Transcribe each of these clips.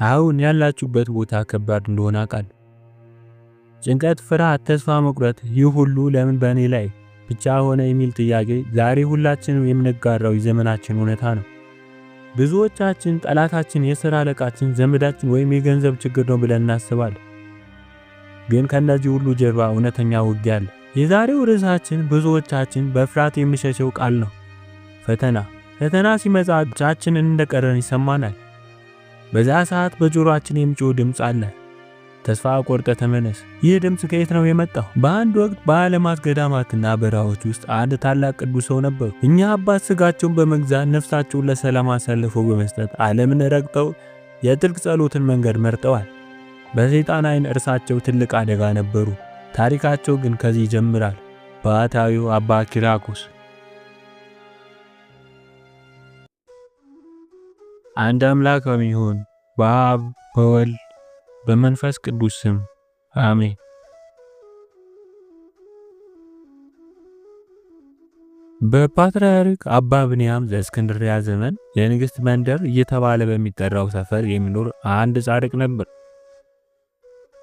አሁን ያላችሁበት ቦታ ከባድ እንደሆነ አውቃለሁ። ጭንቀት፣ ፍርሃት፣ ተስፋ መቁረጥ፣ ይህ ሁሉ ለምን በእኔ ላይ ብቻ ሆነ የሚል ጥያቄ ዛሬ ሁላችንም የምንጋራው የዘመናችን እውነታ ነው። ብዙዎቻችን ጠላታችን የሥራ አለቃችን፣ ዘመዳችን ወይም የገንዘብ ችግር ነው ብለን እናስባለን። ግን ከነዚህ ሁሉ ጀርባ እውነተኛ ውጊያ አለ። የዛሬው ርዕሳችን ብዙዎቻችን በፍርሃት የሚሸሸው ቃል ነው። ፈተና። ፈተና ሲመጣ ብቻችንን እንደቀረን ይሰማናል። በዛ ሰዓት በጆሮአችን የሚጮህ ድምፅ አለ። ተስፋ ቆርጠ ተመለስ። ይህ ድምፅ ከየት ነው የመጣው? በአንድ ወቅት በዓለማት ገዳማትና በረሃዎች ውስጥ አንድ ታላቅ ቅዱስ ሰው ነበሩ። እኛ አባት ስጋቸውን በመግዛት ነፍሳቸውን ለሰላም አሳልፈው በመስጠት ዓለምን ረግጠው የጥልቅ ጸሎትን መንገድ መርጠዋል። በሰይጣን ዓይን እርሳቸው ትልቅ አደጋ ነበሩ። ታሪካቸው ግን ከዚህ ይጀምራል። ባህታዊው አባ ኪራኮስ። አንድ አምላክ በሚሆን በአብ በወልድ በመንፈስ ቅዱስ ስም አሜን። በፓትርያርክ አባ ብንያም ዘእስክንድርያ ዘመን የንግሥት መንደር እየተባለ በሚጠራው ሰፈር የሚኖር አንድ ጻድቅ ነበር።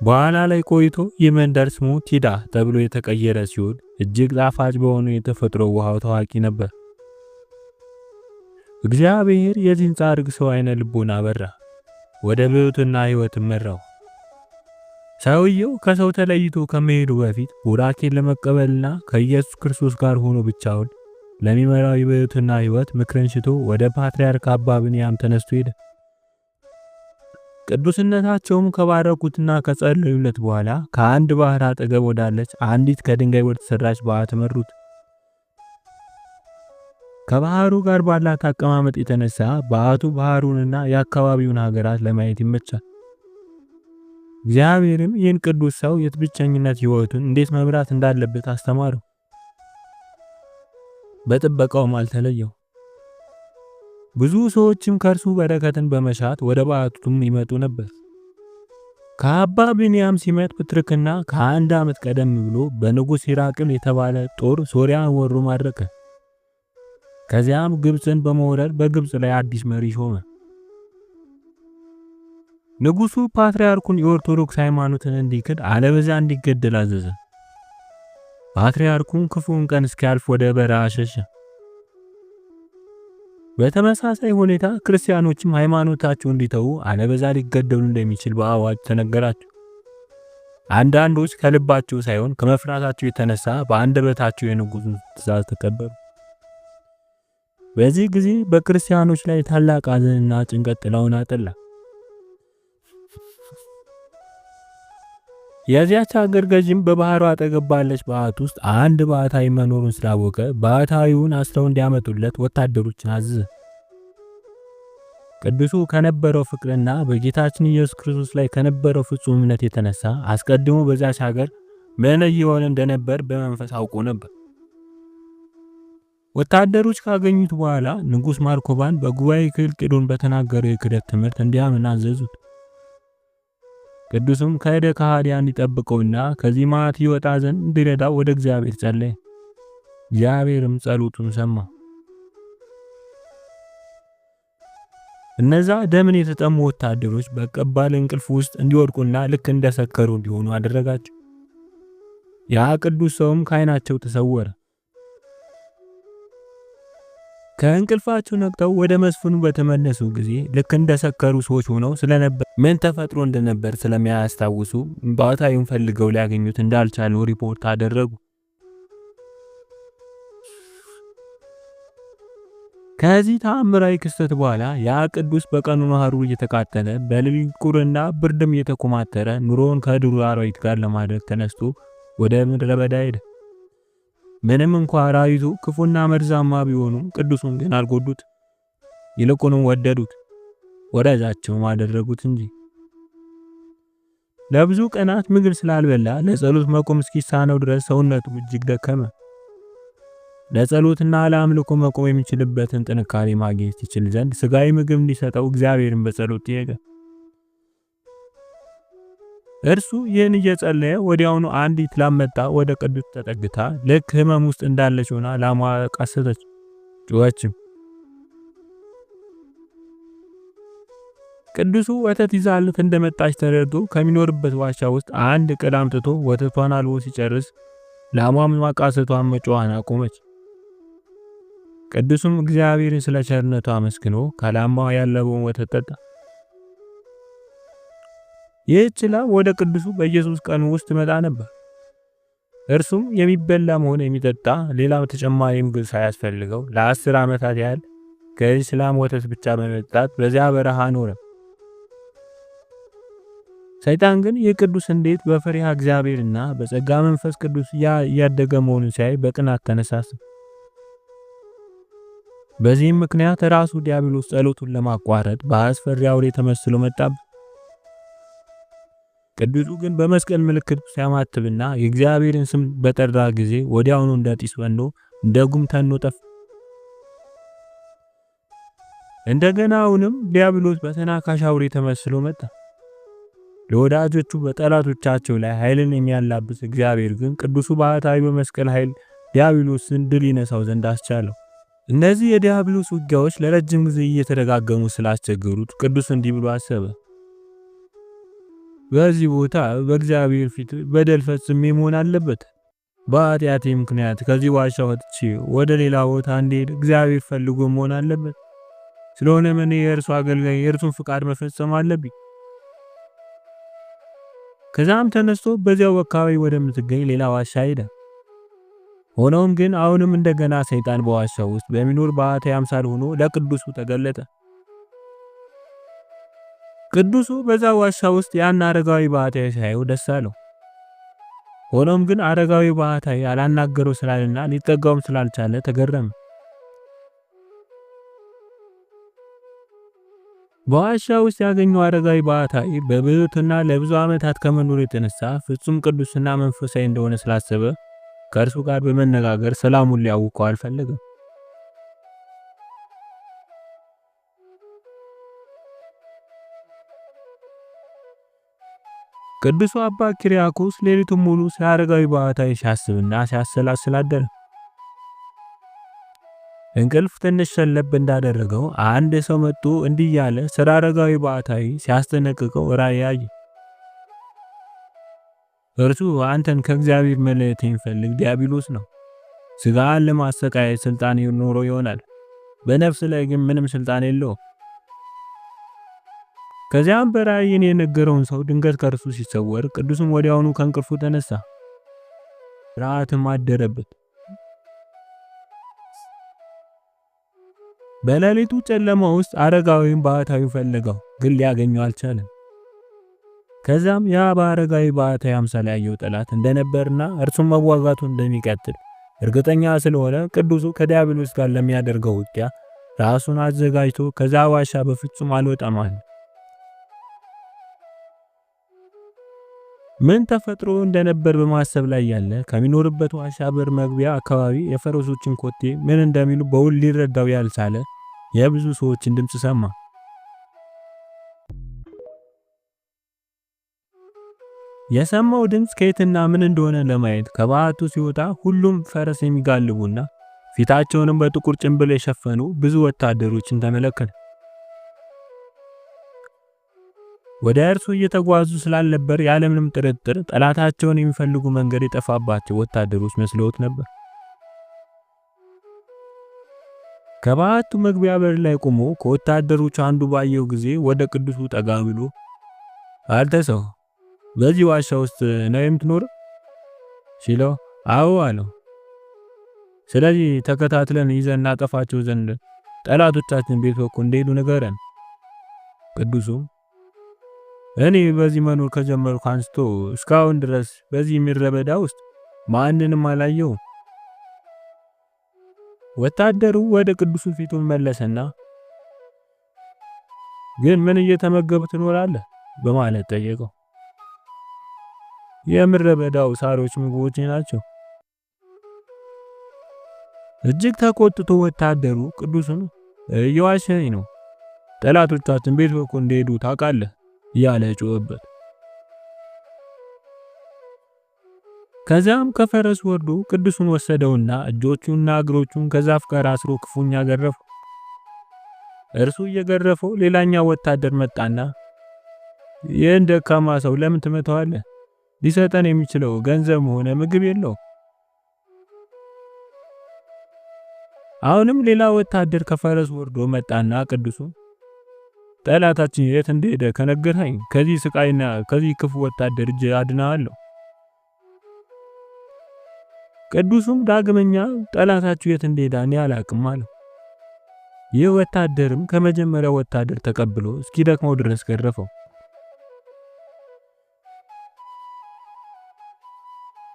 በኋላ ላይ ቆይቶ የመንደር ስሙ ቲዳ ተብሎ የተቀየረ ሲሆን እጅግ ጣፋጭ በሆኑ የተፈጥሮ ውሃው ታዋቂ ነበር። እግዚአብሔር የዚህን ጻድቅ ሰው ዓይነ ልቦና አበራ፣ ወደ ብሕትና ሕይወት መራው። ሰውየው ከሰው ተለይቶ ከመሄዱ በፊት ቡራኬን ለመቀበልና ከኢየሱስ ክርስቶስ ጋር ሆኖ ብቻውን ለሚመራው የብሕትና ሕይወት ምክርን ሽቶ ወደ ፓትርያርክ አባ ብንያም ተነስቶ ሄደ። ቅዱስነታቸውም ከባረኩትና ከጸለዩለት በኋላ ከአንድ ባህር አጠገብ ወዳለች አንዲት ከድንጋይ ወደተሰራች በዓት መሩት። ከባህሩ ጋር ባላት አቀማመጥ የተነሳ በዓቱ ባህሩንና የአካባቢውን ሀገራት ለማየት ይመቻል። እግዚአብሔርም ይህን ቅዱስ ሰው የብቸኝነት ሕይወቱን እንዴት መምራት እንዳለበት አስተማረው። በጥበቃውም አልተለየው። ብዙ ሰዎችም ከእርሱ በረከትን በመሻት ወደ በዓቱም ይመጡ ነበር። ከአባ ብንያም ሲመጥ ፕትርክና ከአንድ ዓመት ቀደም ብሎ በንጉሥ ሂራቅል የተባለ ጦር ሶርያን ወሮ ማድረከ። ከዚያም ግብፅን በመውረር በግብፅ ላይ አዲስ መሪ ሾመ። ንጉሡ ፓትርያርኩን የኦርቶዶክስ ሃይማኖትን እንዲክድ አለበለዚያ እንዲገደል አዘዘ። ፓትርያርኩን ክፉን ቀን እስኪያልፍ ወደ በረሃ ሸሸ። በተመሳሳይ ሁኔታ ክርስቲያኖችም ሃይማኖታቸውን እንዲተዉ አለበለዚያ ሊገደሉ እንደሚችል በአዋጅ ተነገራቸው። አንዳንዶች ከልባቸው ሳይሆን ከመፍራታቸው የተነሳ በአንደበታቸው የንጉሡን ትእዛዝ ተቀበሉ። በዚህ ጊዜ በክርስቲያኖች ላይ ታላቅ ሐዘንና ጭንቀት ጥላውን አጠላ። የዚያች ሀገር ገዥም በባህሩ አጠገብ ባለች በዓት ውስጥ አንድ ባህታዊ መኖሩን ስላወቀ ባህታዊውን አስረው እንዲያመጡለት ወታደሮችን አዘዘ። ቅዱሱ ከነበረው ፍቅርና በጌታችን ኢየሱስ ክርስቶስ ላይ ከነበረው ፍጹም እምነት የተነሳ አስቀድሞ በዛች ሀገር ምን ይሆን እንደነበር በመንፈስ አውቆ ነበር። ወታደሮች ካገኙት በኋላ ንጉሥ ማርኮባን በጉባኤ ክልቅዶን በተናገረው የክህደት ትምህርት እንዲያምን አዘዙት። ቅዱስም ከሄደ ከሃዲያን እንዲጠብቀውና ከዚህ መዓት ይወጣ ዘንድ እንዲረዳው ወደ እግዚአብሔር ጸለየ። እግዚአብሔርም ጸሎቱን ሰማ። እነዛ ደምን የተጠሙ ወታደሮች በቀባል እንቅልፍ ውስጥ እንዲወድቁና ልክ እንደሰከሩ እንዲሆኑ አደረጋቸው። ያ ቅዱስ ሰውም ከዓይናቸው ተሰወረ። ከእንቅልፋቸው ነቅተው ወደ መስፍኑ በተመለሱ ጊዜ ልክ እንደሰከሩ ሰዎች ሆነው ስለነበር ምን ተፈጥሮ እንደነበር ስለሚያስታውሱ ባህታዊውን ፈልገው ሊያገኙት እንዳልቻሉ ሪፖርት አደረጉ። ከዚህ ተአምራዊ ክስተት በኋላ ያ ቅዱስ በቀኑ ሐሩር እየተቃጠለ በሌሊት ቁርና ብርድም እየተኮማተረ ኑሮውን ከዱር አራዊት ጋር ለማድረግ ተነስቶ ወደ ምድረ በዳ ሄደ። ምንም እንኳን አራዊቱ ክፉና መርዛማ ቢሆኑም ቅዱሱን ግን አልጎዱት፣ ይልቁንም ወደዱት፣ ወዳጃቸውም አደረጉት እንጂ። ለብዙ ቀናት ምግብ ስላልበላ ለጸሎት መቆም እስኪሳነው ድረስ ሰውነቱ እጅግ ደከመ። ለጸሎትና ለአምልኮ መቆም የሚችልበትን ጥንካሬ ማግኘት ይችል ዘንድ ስጋዊ ምግብ እንዲሰጠው እግዚአብሔርን በጸሎት ጠየቀ። እርሱ ይህን እየጸለየ ወዲያውኑ አንዲት ላም መጣ። ወደ ቅዱስ ተጠግታ ልክ ሕመም ውስጥ እንዳለች ሆና ላሟ ቀሰተች፣ ጮኸችም። ቅዱሱ ወተት ይዛለት እንደመጣች ተረድቶ ከሚኖርበት ዋሻ ውስጥ አንድ ቅል አምጥቶ ወተቷን አልቦ ሲጨርስ ላሟም ማቃሰቷን መጮኋን አቆመች። ቅዱሱም እግዚአብሔርን ስለ ቸርነቱ አመስግኖ ከላማዋ ያለበውን ወተት ጠጣ። ይህች ላም ወደ ቅዱሱ በ3 ቀን ውስጥ ትመጣ ነበር። እርሱም የሚበላም ሆነ የሚጠጣ ሌላ ተጨማሪ ምግብ ሳያስፈልገው ለ10 ዓመታት ያህል ከዚህች ላም ወተት ብቻ በመጠጣት በዚያ በረሃ ኖረ። ሰይጣን ግን የቅዱስ እንዴት በፈሪሃ እግዚአብሔርና በጸጋ መንፈስ ቅዱስ እያደገ መሆኑን ሲያይ በቅናት ተነሳሳ። በዚህም ምክንያት ራሱ ዲያብሎስ ጸሎቱን ለማቋረጥ በአስፈሪ አውሬ ተመስሎ መጣበት። ቅዱሱ ግን በመስቀል ምልክት ሲያማትብና የእግዚአብሔርን ስም በጠራ ጊዜ ወዲያውኑ እንደ ጢስ በኖ እንደ ጉም ተኖ ጠፋ። እንደገና አሁንም ዲያብሎስ በተናካሽ አውሬ ተመስሎ መጣ። ለወዳጆቹ በጠላቶቻቸው ላይ ኃይልን የሚያላብስ እግዚአብሔር ግን ቅዱሱ ባህታዊ በመስቀል ኃይል ዲያብሎስን ድል ይነሳው ዘንድ አስቻለው። እነዚህ የዲያብሎስ ውጊያዎች ለረጅም ጊዜ እየተደጋገሙ ስላስቸገሩት ቅዱስ እንዲህ ብሎ አሰበ። በዚህ ቦታ በእግዚአብሔር ፊት በደል ፈጽሜ መሆን አለበት። በኃጢአቴ ምክንያት ከዚህ ዋሻ ወጥቼ ወደ ሌላ ቦታ እንድሄድ እግዚአብሔር ፈልጎ መሆን አለበት። ስለሆነም እኔ የእርሱ አገልጋይ የእርሱን ፍቃድ መፈጸም አለብኝ። ከዛም ተነስቶ በዚያው አካባቢ ወደምትገኝ ሌላ ዋሻ ሄደ። ሆኖም ግን አሁንም እንደገና ሰይጣን በዋሻው ውስጥ በሚኖር ባህታዊ አምሳል ሆኖ ለቅዱሱ ተገለጠ። ቅዱሱ በዛ ዋሻ ውስጥ ያን አረጋዊ ባህታዊ ሳየው ደስ አለው። ሆኖም ግን አረጋዊ ባህታዊ አላናገረው ስላለና ሊጠጋውም ስላልቻለ ተገረመ። በዋሻ ውስጥ ያገኘው አረጋዊ ባህታዊ በብዙትና ለብዙ ዓመታት ከመኖር የተነሳ ፍጹም ቅዱስና መንፈሳዊ እንደሆነ ስላሰበ ከእርሱ ጋር በመነጋገር ሰላሙን ሊያውቀው አልፈለገም። ቅዱሱ አባ ኪሪያኮስ ሌሊቱን ሙሉ ስለ አረጋዊ ባህታዊ ሲያስብና ሲያሰላስል አደረ። እንቅልፍ ትንሽ ሸለብ እንዳደረገው አንድ ሰው መጥቶ እንዲህ ያለ ስለ አረጋዊ ባህታዊ ሲያስጠነቅቀው ራእይ አየ። እርሱ አንተን ከእግዚአብሔር መለየት የሚፈልግ ዲያብሎስ ነው። ስጋን ለማሰቃየት ስልጣን ይኖረው ይሆናል፣ በነፍስ ላይ ግን ምንም ስልጣን የለውም። ከዚያም በራእይን የነገረውን ሰው ድንገት ከእርሱ ሲሰወር ቅዱስም ወዲያውኑ ከእንቅልፉ ተነሳ፣ ፍርሃትም አደረበት። በሌሊቱ ጨለማ ውስጥ አረጋዊን ባህታዊ ፈለገው፣ ግን ሊያገኘው አልቻለም። ከዛም ያ በአረጋዊ ባህታዊ አምሳል ያየው ጠላት እንደነበርና እርሱም መዋጋቱን እንደሚቀጥል እርግጠኛ ስለሆነ ቅዱሱ ከዲያብሎስ ጋር ለሚያደርገው ውጊያ ራሱን አዘጋጅቶ ከዛ ዋሻ በፍጹም አልወጣም አለ። ምን ተፈጥሮ እንደነበር በማሰብ ላይ ያለ ከሚኖርበት ዋሻ በር መግቢያ አካባቢ የፈረሶችን ኮቴ ምን እንደሚሉ በውል ሊረዳው ያልቻለ የብዙ ሰዎችን ድምጽ ሰማ። የሰማው ድምጽ ከየትና ምን እንደሆነ ለማየት ከባቱ ሲወጣ ሁሉም ፈረስ የሚጋልቡና ፊታቸውንም በጥቁር ጭንብል የሸፈኑ ብዙ ወታደሮችን ተመለከተ። ወደ እርሱ እየተጓዙ ስላልነበር ያለምንም ጥርጥር ጠላታቸውን የሚፈልጉ መንገድ የጠፋባቸው ወታደሮች መስለውት ነበር። ከባቱ መግቢያ በር ላይ ቆሞ ከወታደሮቹ አንዱ ባየው ጊዜ ወደ ቅዱሱ ጠጋ ብሎ አንተ ሰው በዚህ ዋሻ ውስጥ ነው የምትኖር ሲለው አዎ አለው። ስለዚህ ተከታትለን ይዘን እናጠፋቸው ዘንድ ጠላቶቻችን ቤት በኩል እንደሄዱ ንገረን። ቅዱሱም እኔ በዚህ መኖር ከጀመርኩ አንስቶ እስካሁን ድረስ በዚህ ምድረ በዳ ውስጥ ማንንም አላየሁም። ወታደሩ ወደ ቅዱሱ ፊቱን መለሰና ግን ምን እየተመገብ ትኖራለህ በማለት ጠየቀው። የምድረ በዳው ሳሮች ምግቦች ናቸው። እጅግ ተቆጥቶ ወታደሩ ቅዱሱን እየዋሸኝ ነው፣ ጠላቶቻችን ቤት በኩል እንደሄዱ ታውቃለህ ያለ ጮህበት። ከዛም ከፈረስ ወርዶ ቅዱሱን ወሰደውና እጆቹንና እግሮቹን ከዛፍ ጋር አስሮ ክፉኛ ገረፈው። እርሱ እየገረፈው ሌላኛው ወታደር መጣና ይህን ደካማ ሰው ለምን ትመታዋለህ? ሊሰጠን የሚችለው ገንዘብ ሆነ ምግብ የለው። አሁንም ሌላ ወታደር ከፈረስ ወርዶ መጣና ቅዱሱን ጠላታችን የት እንደሄደ ከነገርኸኝ ከዚህ ስቃይና ከዚህ ክፉ ወታደር እጅ አድናለሁ። ቅዱሱም ዳግመኛ ጠላታችሁ የት እንደሄደ እኔ አላቅም አለው። ይህ ወታደርም ከመጀመሪያው ወታደር ተቀብሎ እስኪደክመው ድረስ ገረፈው።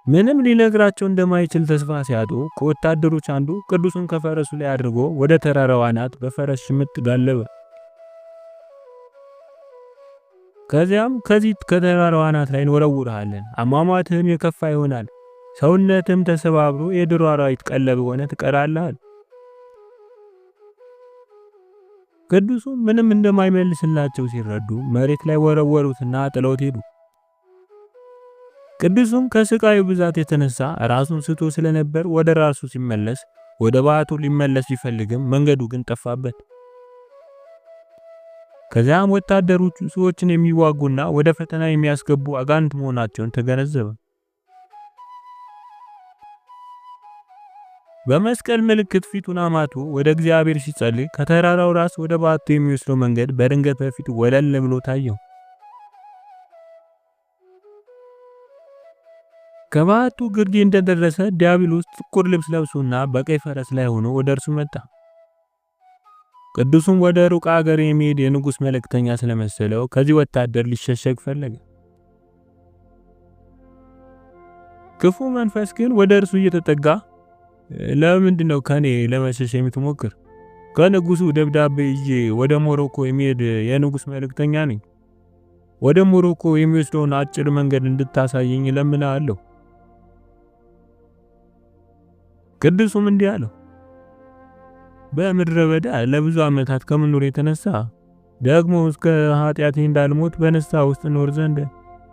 ምንም ሊነግራቸው እንደማይችል ተስፋ ሲያጡ ከወታደሮች አንዱ ቅዱሱን ከፈረሱ ላይ አድርጎ ወደ ተራራው አናት በፈረስ ሽምጥ ጋለበ። ከዚያም ከዚህ ከተራራው አናት ላይ እንወረውርሃለን፣ አሟሟትህም የከፋ ይሆናል፣ ሰውነትህም ተሰባብሮ የዱር አራዊት ቀለብ ሆነ ትቀራለህ። ቅዱሱ ምንም እንደማይመልስላቸው ሲረዱ መሬት ላይ ወረወሩትና ጥለውት ሄዱ። ቅዱሱም ከስቃዩ ብዛት የተነሳ ራሱን ስቶ ስለነበር ወደ ራሱ ሲመለስ ወደ ባቱ ሊመለስ ቢፈልግም መንገዱ ግን ጠፋበት። ከዚያም ወታደሮቹ ሰዎችን የሚዋጉና ወደ ፈተና የሚያስገቡ አጋንንት መሆናቸውን ተገነዘበ። በመስቀል ምልክት ፊቱን አማቱ ወደ እግዚአብሔር ሲጸልይ ከተራራው ራስ ወደ ባቱ የሚወስደው መንገድ በድንገት በፊቱ ወለል ብሎ ታየው። ከባቱ ግርጌ እንደደረሰ ዲያብሎስ ጥቁር ልብስ ለብሶና በቀይ ፈረስ ላይ ሆኖ ወደ እርሱ መጣ። ቅዱሱም ወደ ሩቅ አገር የሚሄድ የንጉስ መልእክተኛ ስለመሰለው ከዚህ ወታደር ሊሸሸግ ፈለገ። ክፉ መንፈስ ግን ወደ እርሱ እየተጠጋ ለምንድነው ከኔ ለመሸሽ የምትሞክር? ከንጉሱ ደብዳቤ ይዤ ወደ ሞሮኮ የሚሄድ የንጉስ መልእክተኛ ነኝ። ወደ ሞሮኮ የሚወስደውን አጭር መንገድ እንድታሳየኝ እለምንሃለሁ። ቅዱሱም እንዲህ አለው፣ በምድረ በዳ ለብዙ ዓመታት ከመኖር የተነሳ ደግሞ እስከ ኃጢአቴ እንዳልሞት በንስሐ ውስጥ ኖር ዘንድ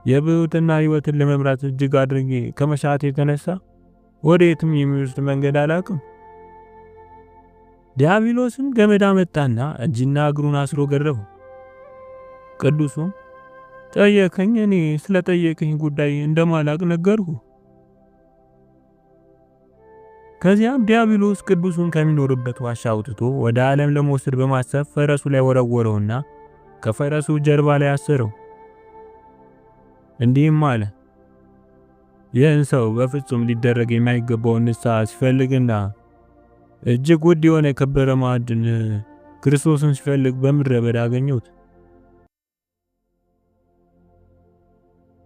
የብሕትና ሕይወትን ለመምራት እጅግ አድርጌ ከመሻቴ የተነሳ ወዴትም የሚወስድ መንገድ አላውቅም። ዲያብሎስም ገመድ አመጣና እጅና እግሩን አስሮ ገረፈው። ቅዱሱም ጠየቀኝ፣ እኔ ስለጠየቀኝ ጉዳይ እንደማላቅ ነገርኩ። ከዚያም ዲያብሎስ ቅዱሱን ከሚኖርበት ዋሻ አውጥቶ ወደ ዓለም ለመውሰድ በማሰብ ፈረሱ ላይ ወረወረውና ከፈረሱ ጀርባ ላይ አሰረው። እንዲህም አለ፣ ይህን ሰው በፍጹም ሊደረግ የማይገባውን ንስሐ ሲፈልግና እጅግ ውድ የሆነ የከበረ ማዕድን ክርስቶስን ሲፈልግ በምድረ በዳ አገኘሁት።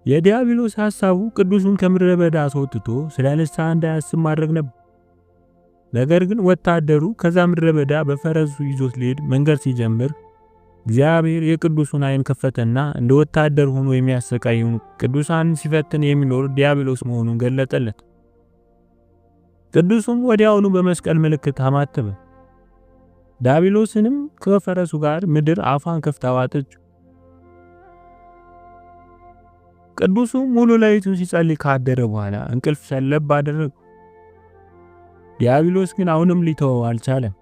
የዲያብሎስ ሐሳቡ ቅዱሱን ከምድረ በዳ አስወጥቶ ስለ ንስሐ እንዳያስብ ማድረግ ነበር። ነገር ግን ወታደሩ ከዛ ምድረ በዳ በፈረሱ ይዞት ሊሄድ መንገድ ሲጀምር እግዚአብሔር የቅዱሱን ዓይን ከፈተና እንደ ወታደር ሆኖ የሚያሰቃዩ ቅዱሳን ሲፈትን የሚኖር ዲያብሎስ መሆኑን ገለጠለት። ቅዱሱም ወዲያውኑ በመስቀል ምልክት አማተበ። ዲያብሎስንም ከፈረሱ ጋር ምድር አፏን ከፍታ ዋጠችው። ቅዱሱ ሙሉ ሌሊቱን ሲጸልይ ካደረ በኋላ እንቅልፍ ሰለብ አደረገው። ዲያብሎስ ግን አሁንም ሊተወው አልቻለም።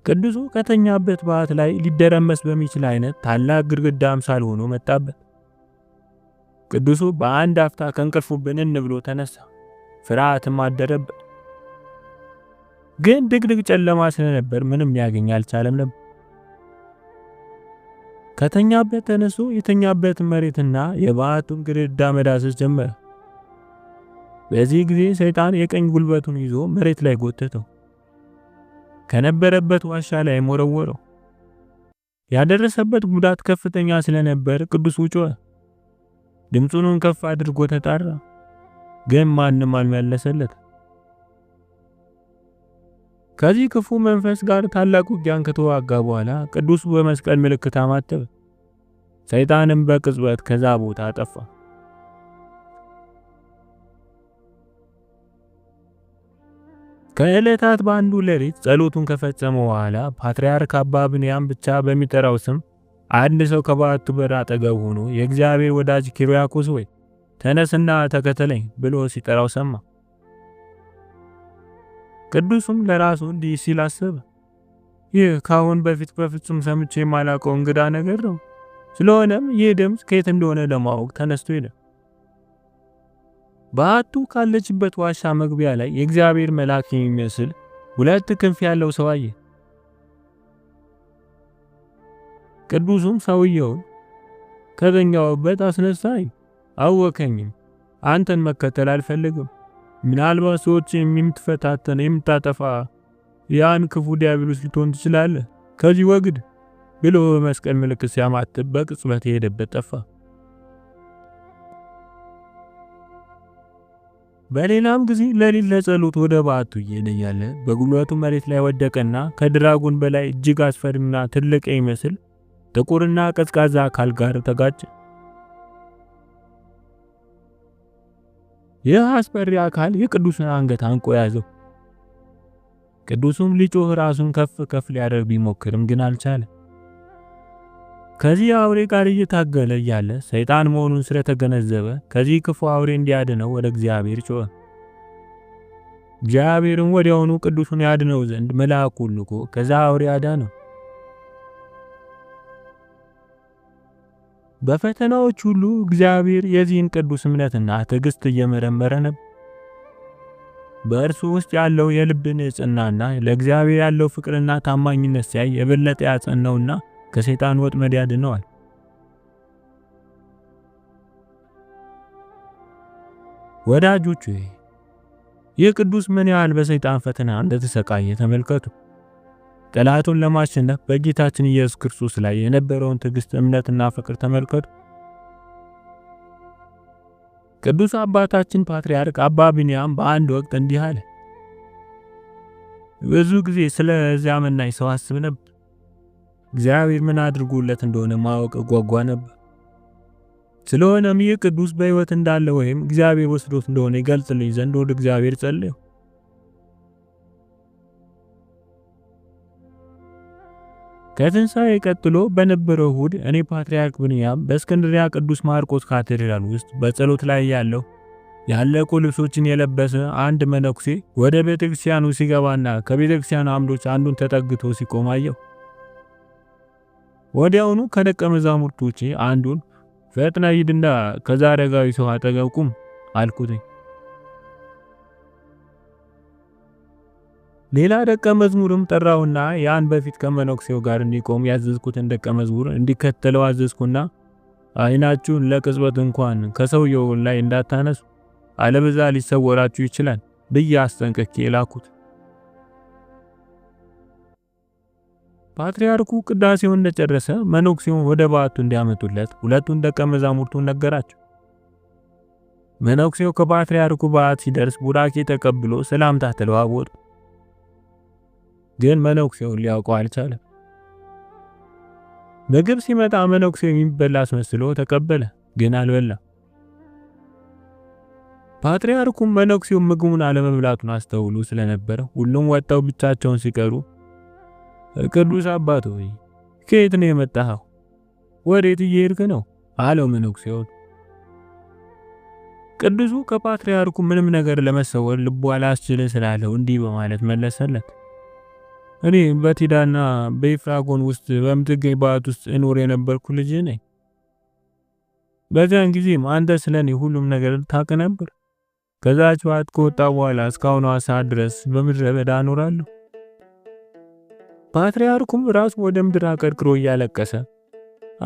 ቅዱሱ ከተኛበት ባት ላይ ሊደረመስ በሚችል አይነት ታላቅ ግድግዳ አምሳል ሆኖ መጣበት። ቅዱሱ በአንድ አፍታ ከእንቅልፉ ብንን ብሎ ተነሳ። ፍርሃትም አደረበት። ግን ድቅድቅ ጨለማ ስለነበር ምንም ሊያገኝ አልቻለም ነበር። ከተኛበት ተነስቶ የተኛበት መሬትና የባቱን ግድግዳ መዳሰስ ጀመረ። በዚህ ጊዜ ሰይጣን የቀኝ ጉልበቱን ይዞ መሬት ላይ ጎተተው፣ ከነበረበት ዋሻ ላይ ወረወረው። ያደረሰበት ጉዳት ከፍተኛ ስለነበር ቅዱሱ ጮኸ። ድምፁን ከፍ አድርጎ ተጣራ፣ ግን ማንም አልመለሰለት። ከዚህ ክፉ መንፈስ ጋር ታላቅ ውጊያን ከተዋጋ በኋላ ቅዱሱ በመስቀል ምልክት አማተበ። ሰይጣንም በቅጽበት ከዛ ቦታ ጠፋ። ከዕለታት በአንዱ ሌሊት ጸሎቱን ከፈጸመ በኋላ ፓትርያርክ አባ ብንያም ብቻ በሚጠራው ስም አንድ ሰው ከባቱ በር አጠገብ ሆኖ የእግዚአብሔር ወዳጅ ኪርያቆስ ሆይ ተነስና ተከተለኝ ብሎ ሲጠራው ሰማ። ቅዱሱም ለራሱ እንዲህ ሲል አሰበ፣ ይህ ካሁን በፊት በፍጹም ሰምቼ የማላውቀው እንግዳ ነገር ነው። ስለሆነም ይህ ድምፅ ከየት እንደሆነ ለማወቅ ተነስቶ ሄደ። በዓቱ ካለችበት ዋሻ መግቢያ ላይ የእግዚአብሔር መልአክ የሚመስል 2 ክንፍ ያለው ሰው አየ። ቅዱሱም ሰውየውን ከተኛሁበት አስነሳኝ፣ አወከኝም። አንተን መከተል አልፈልግም። ምናልባት ሰዎችን የምትፈታተን የምታጠፋ ያን ክፉ ዲያብሎስ ልትሆን ትችላለህ። ከዚህ ወግድ ብሎ በመስቀል ምልክት ሲያማትብ በቅጽበት የሄደበት ጠፋ። በሌላም ጊዜ ሌሊት ለጸሎት ወደ በዓቱ እየሄደ እያለ በጉልበቱ መሬት ላይ ወደቀና ከድራጎን በላይ እጅግ አስፈሪና ትልቅ የሚመስል ጥቁርና ቀዝቃዛ አካል ጋር ተጋጨ። ይህ አስፈሪ አካል የቅዱስን አንገት አንቆ ያዘው። ቅዱሱም ሊጮህ ራሱን ከፍ ከፍ ሊያደርግ ቢሞክርም ግን አልቻለም። ከዚህ አውሬ ጋር እየታገለ እያለ ሰይጣን መሆኑን ስለተገነዘበ ከዚህ ክፉ አውሬ እንዲያድነው ወደ እግዚአብሔር ጮኸ። እግዚአብሔርም ወዲያውኑ ቅዱሱን ያድነው ዘንድ መልአኩን ልኮ ከዛ አውሬ አዳነው። በፈተናዎች ሁሉ እግዚአብሔር የዚህን ቅዱስ እምነትና ትዕግስት እየመረመረ ነበር። በእርሱ ውስጥ ያለው የልብ ንጽህናና ለእግዚአብሔር ያለው ፍቅርና ታማኝነት ሲያይ የበለጠ ያጸናውና ከሰይጣን ወጥመድ ያድነዋል። ወዳጆቹ ይህ ቅዱስ ምን ያህል በሰይጣን ፈተና እንደተሰቃየ ተመልከቱ። ጠላቱን ለማሸነፍ በጌታችን ኢየሱስ ክርስቶስ ላይ የነበረውን ትዕግስት፣ እምነትና ፍቅር ተመልከቱ። ቅዱስ አባታችን ፓትርያርክ አባ ቢንያም በአንድ ወቅት እንዲህ አለ። ብዙ ጊዜ ስለዚያ መናኝ ሰው አስብ ነበር። እግዚአብሔር ምን አድርጎለት እንደሆነ ማወቅ ጓጓ ነበር። ስለሆነም ይህ ቅዱስ በሕይወት እንዳለ ወይም እግዚአብሔር ወስዶት እንደሆነ ይገልጽልኝ ዘንድ ወደ እግዚአብሔር ጸለይኩ። ከትንሣኤ ቀጥሎ በነበረው እሁድ እኔ ፓትርያርክ ቢንያም በእስክንድርያ ቅዱስ ማርቆስ ካቴድራል ውስጥ በጸሎት ላይ ያለቁ ልብሶችን የለበሰ አንድ መነኩሴ ወደ ቤተክርስቲያኑ ሲገባና ከቤተክርስቲያኑ አምዶች አንዱን ተጠግቶ ሲቆም አየሁ። ወዲያውኑ ከደቀ መዛሙርቶቼ አንዱን ፈጥነህ ሂድና ከዛ አረጋዊ ሰው አጠገብ ቁም አልኩትኝ። ሌላ ደቀ መዝሙርም ጠራውና ያን በፊት ከመነኩሴው ጋር እንዲቆም ያዘዝኩትን ደቀ መዝሙር እንዲከተለው አዘዝኩና ዓይናችሁን ለቅጽበት እንኳን ከሰውየው ላይ እንዳታነሱ፣ አለበዛ ሊሰወራችሁ ይችላል ብዬ አስጠንቅቄ ላኩት። ፓትርያርኩ ቅዳሴውን እንደጨረሰ መነኩሴውን ወደ በዓቱ እንዲያመጡለት 2ቱን ደቀ መዛሙርቱን ነገራቸው። መነኩሴው ከፓትርያርኩ በዓት ሲደርስ ቡራኬ ተቀብሎ ሰላምታ ተለዋወጡ። ግን መነኩሴውን ሊያውቀው አልቻለም። ምግብ ሲመጣ መነኩሴው የሚበላ አስመስሎ ተቀበለ፣ ግን አልበላም። ፓትርያርኩም መነኩሴው ምግቡን አለመብላቱን አስተውሎ ስለነበረ ሁሉም ወጣው ብቻቸውን ሲቀሩ ቅዱስ አባት ሆይ ከየት ነው የመጣኸው? ወዴት እየሄድክ ነው? አለው መነኩሴው። ቅዱሱ ከፓትርያርኩ ምንም ነገር ለመሰወር ልቡ አላስችል ስላለው እንዲህ በማለት መለሰለት። እኔ በቲዳና በኢፍራጎን ውስጥ በምትገኝ በዓት ውስጥ እኖር የነበርኩ ልጅ ነኝ። በዚያን ጊዜም አንተ ስለኔ ሁሉም ነገር ታውቅ ነበር። ከዛች በዓት ከወጣ በኋላ እስካሁኗ ሰዓት ድረስ በምድረ በዳ እኖራለሁ። ፓትርያርኩም ራሱ ወደ ምድር አቀርቅሮ እያለቀሰ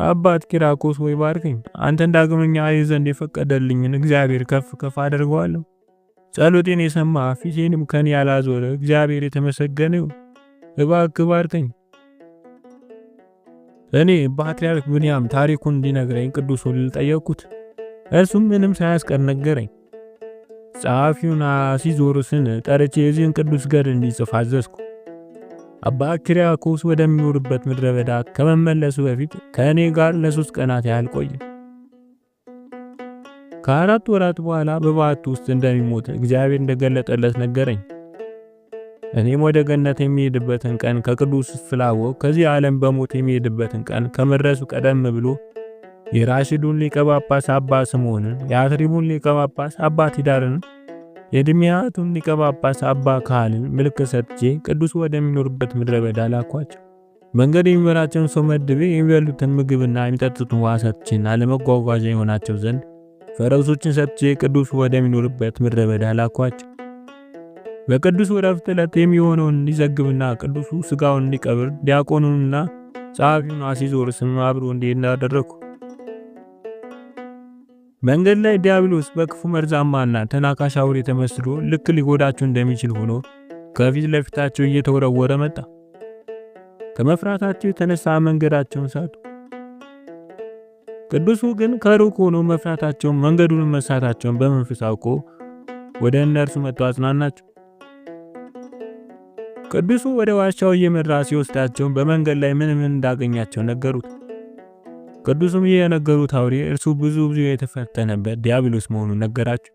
አባት ኪራኮስ ወይ ባርከኝ፣ አንተን ዳግመኛ አይ ዘንድ የፈቀደልኝን እግዚአብሔር ከፍ ከፍ አደርገዋለሁ። ጸሎቴን የሰማ ፊቴንም ከኔ ያላዞረ እግዚአብሔር የተመሰገነ ይሁን። እባክህ ባርከኝ። እኔ ፓትርያርክ ቢንያም ታሪኩን እንዲነግረኝ ቅዱሱን ጠየቅኩት። እርሱም ምንም ሳያስቀር ነገረኝ። ጸሐፊውን አሲዞሮስን ጠርቼ የዚህን ቅዱስ ገድል እንዲጽፍ አዘዝኩ። አባ ኪራኮስ ወደሚኖርበት ምድረ በዳ ከመመለሱ በፊት ከእኔ ጋር ለ3 ቀናት ያህል ቆየ። ከ4 ወራት በኋላ በበዓቱ ውስጥ እንደሚሞት እግዚአብሔር እንደገለጠለት ነገረኝ። እኔም ወደ ገነት የሚሄድበትን ቀን ከቅዱስ ፍላጎ ከዚህ ዓለም በሞት የሚሄድበትን ቀን ከመድረሱ ቀደም ብሎ የራሽዱን ሊቀ ጳጳስ አባ ስምዖንን፣ የአትሪቡን ሊቀ ጳጳስ አባ ቲዳርን፣ የድሚያቱን ሊቀ ጳጳስ አባ ካህንን ምልክት ሰጥቼ ቅዱሱ ወደሚኖርበት ምድረ በዳ ላኳቸው። መንገድ የሚመራቸውን ሰው መድቤ የሚበሉትን ምግብና የሚጠጡትን ውሃ ሰጥቼና ለመጓጓዣ የሆናቸው ዘንድ ፈረሶችን ሰጥቼ ቅዱሱ ወደሚኖርበት ምድረ በዳ ላኳቸው። በቅዱሱ ዕረፍት ዕለት የሚሆነውን እንዲዘግብና ቅዱሱ ሥጋውን እንዲቀብር ዲያቆኑንና ጸሐፊውን አሲዞርስን አብሮ እንዲሄድ አደረግኩ። መንገድ ላይ ዲያብሎስ በክፉ መርዛማና ተናካሽ አውሬ ተመስሎ ልክ ሊጎዳቸው እንደሚችል ሆኖ ከፊት ለፊታቸው እየተወረወረ መጣ። ከመፍራታቸው የተነሳ መንገዳቸውን ሳቱ። ቅዱሱ ግን ከሩቅ ሆኖ መፍራታቸውን መንገዱን መሳታቸውን በመንፈስ አውቆ ወደ እነርሱ መጥቶ አጽናናቸው። ቅዱሱ ወደ ዋሻው እየመራ ሲወስዳቸው በመንገድ ላይ ምን እንዳገኛቸው ነገሩት። ቅዱሱም የነገሩት አውሬ እርሱ ብዙ የተፈተነበት ዲያብሎስ መሆኑን ነገራቸው።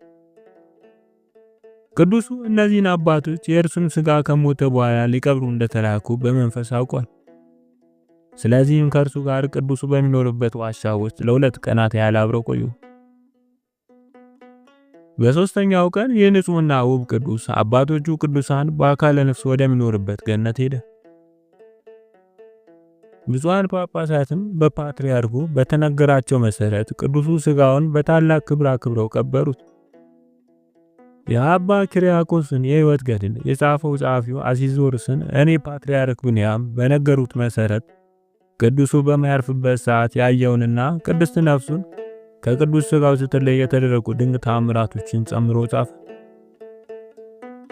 ቅዱሱ እነዚህን አባቶች የእርሱን ሥጋ ከሞተ በኋላ ሊቀብሩ እንደተላኩ በመንፈስ አውቋል። ስለዚህም ከእርሱ ጋር ቅዱሱ በሚኖርበት ዋሻ ውስጥ ለ2 ቀናት ያህል አብረው ቆዩ። በሦስተኛው ቀን ይህ ንጹሕና ውብ ቅዱስ አባቶቹ ቅዱሳን በአካለ ነፍስ ወደሚኖርበት ገነት ሄደ። ብፁዓን ጳጳሳትም በፓትርያርኩ በተነገራቸው መሰረት ቅዱሱ ሥጋውን በታላቅ ክብር አክብረው ቀበሩት። የአባ ኪርያቆስን የሕይወት ገድል የጻፈው ጸሐፊው አሲዞርስን እኔ ፓትርያርክ ብንያም በነገሩት መሰረት ቅዱሱ በማያርፍበት ሰዓት ያየውንና ቅድስት ነፍሱን ከቅዱስ ሥጋው ስትለይ የተደረጉ ድንቅ ተአምራቶችን ጨምሮ ጻፈ።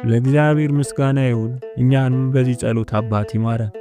ለእግዚአብሔር ምስጋና ይሁን። እኛንም በዚህ ጸሎት አባት ይማረን።